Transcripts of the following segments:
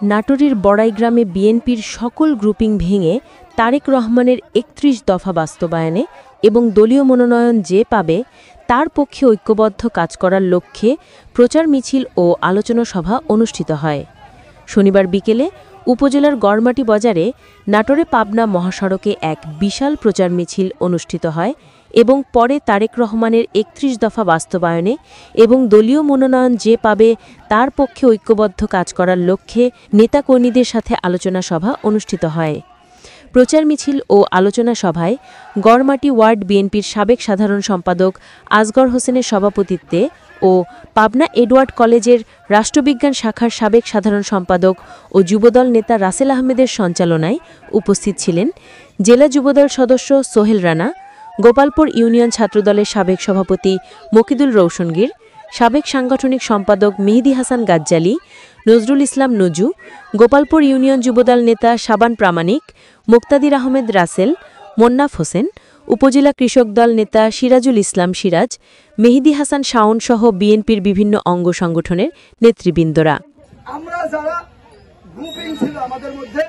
নাটোরের বড়াই গ্রামে বিএনপির সকল গ্রুপিং ভেঙে তারেক রহমানের ৩১ দফা বাস্তবায়নে এবং দলীয় মনোনয়ন যে পাবে তার পক্ষে ঐক্যবদ্ধ কাজ করার লক্ষ্যে প্রচার মিছিল ও আলোচনা সভা অনুষ্ঠিত হয়। শনিবার বিকেলে উপজেলার গড়মাটি বাজারে নাটোরে পাবনা মহাসড়কে এক বিশাল প্রচার মিছিল অনুষ্ঠিত হয় এবং পরে তারেক রহমানের ৩১ দফা বাস্তবায়নে এবং দলীয় মনোনয়ন যে পাবে তার পক্ষে ঐক্যবদ্ধ কাজ করার লক্ষ্যে নেতাকর্মীদের সাথে আলোচনা সভা অনুষ্ঠিত হয়। প্রচার মিছিল ও আলোচনা সভায় গড়মাটি ওয়ার্ড বিএনপির সাবেক সাধারণ সম্পাদক আসগর হোসেনের সভাপতিত্বে ও পাবনা এডওয়ার্ড কলেজের রাষ্ট্রবিজ্ঞান শাখার সাবেক সাধারণ সম্পাদক ও যুবদল নেতা রাসেল আহমেদের সঞ্চালনায় উপস্থিত ছিলেন জেলা যুবদল সদস্য সোহেল রানা, গোপালপুর ইউনিয়ন ছাত্রদলের সাবেক সভাপতি মকিদুল রৌশনগীর, সাবেক সাংগঠনিক সম্পাদক মেহেদী হাসান গাজ্জালী, নজরুল ইসলাম নজু, গোপালপুর ইউনিয়ন যুবদল নেতা শাবান প্রামাণিক, মুক্তাদির আহমেদ রাসেল, মোন্নাফ হোসেন, উপজেলা কৃষক দল নেতা সিরাজুল ইসলাম সিরাজ, মেহেদী হাসান শাওন সহ বিএনপির বিভিন্ন অঙ্গ সংগঠনের নেতৃবৃন্দরা। আমরা যারা গ্রুপিং ছিল আমাদের মধ্যে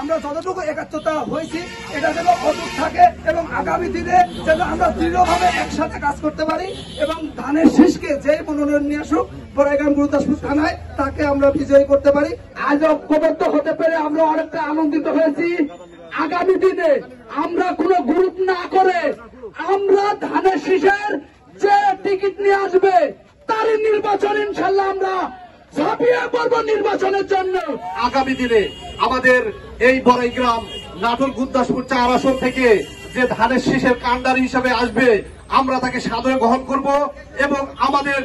আমরা যতটুকু একাত্মতা হয়েছি এটা যেন অটুট থাকে এবং আগামী দিনে যেন আমরা দৃঢ়ভাবে একসাথে কাজ করতে পারি এবং ধানের শীষকে যে মনোনয়ন নিয়ে আসুক বড়াইগ্রাম গুরুদাসপুর থানায় তাকে আমরা বিজয়ী করতে পারি। আজ ঐক্যবদ্ধ হতে পেরে আমরা অনেকটা আনন্দিত হয়েছি। আগামী দিনে আমরা কোনো গ্রুপ না করে আমরা ধানের শীষের যে টিকিট নিয়ে আসবে তারই নির্বাচন ইনশাল্লাহ আমরা ঝাঁপিয়ে পড়ব নির্বাচনের জন্য। আগামী দিনে আমাদের এই বড়াইগ্রাম নাটোর গুরুদাসপুর ৪ আসন থেকে যে ধানের শীষের কান্ডারি হিসেবে আসবে আমরা তাকে সাদরে গ্রহণ করব এবং আমাদের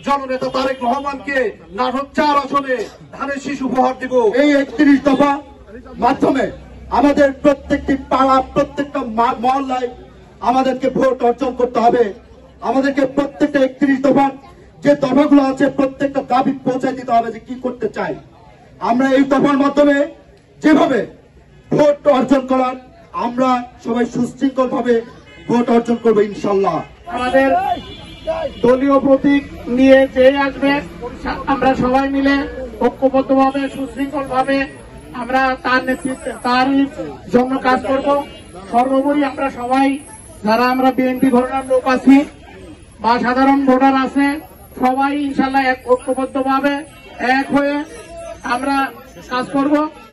জননেতা তারেক রহমানকে নাটোর ৪ আসনে ধানের শীষ উপহার দিব। এই ৩১ দফা মাধ্যমে আমাদের প্রত্যেকটি পাড়া প্রত্যেকটা মহল্লায় আমাদেরকে ভোট অর্জন করতে হবে। আমাদেরকে প্রত্যেকটা ৩১ দফার যে দফাগুলো আছে প্রত্যেকটা দাবি পৌঁছে দিতে হবে যে কি করতে চাই। আমরা এই দফার মাধ্যমে যেভাবে ভোট অর্জন করার আমরা সবাই সুশৃঙ্খল ভাবে ভোট অর্জন করবো ইনশাল্লাহ। আমাদের দলীয় প্রতীক নিয়ে যে আসবে আমরা সবাই মিলে ঐক্যবদ্ধভাবে সুশৃঙ্খল ভাবে আমরা তার নেতৃত্বে তারই জন্য কাজ করব। সর্বোপরি আমরা সবাই যারা আমরা বিএনপি ঘটনার লোক আছি বা সাধারণ ভোটার আছে সবাই ইনশাল্লাহ ঐক্যবদ্ধভাবে এক হয়ে আমরা কাজ করব।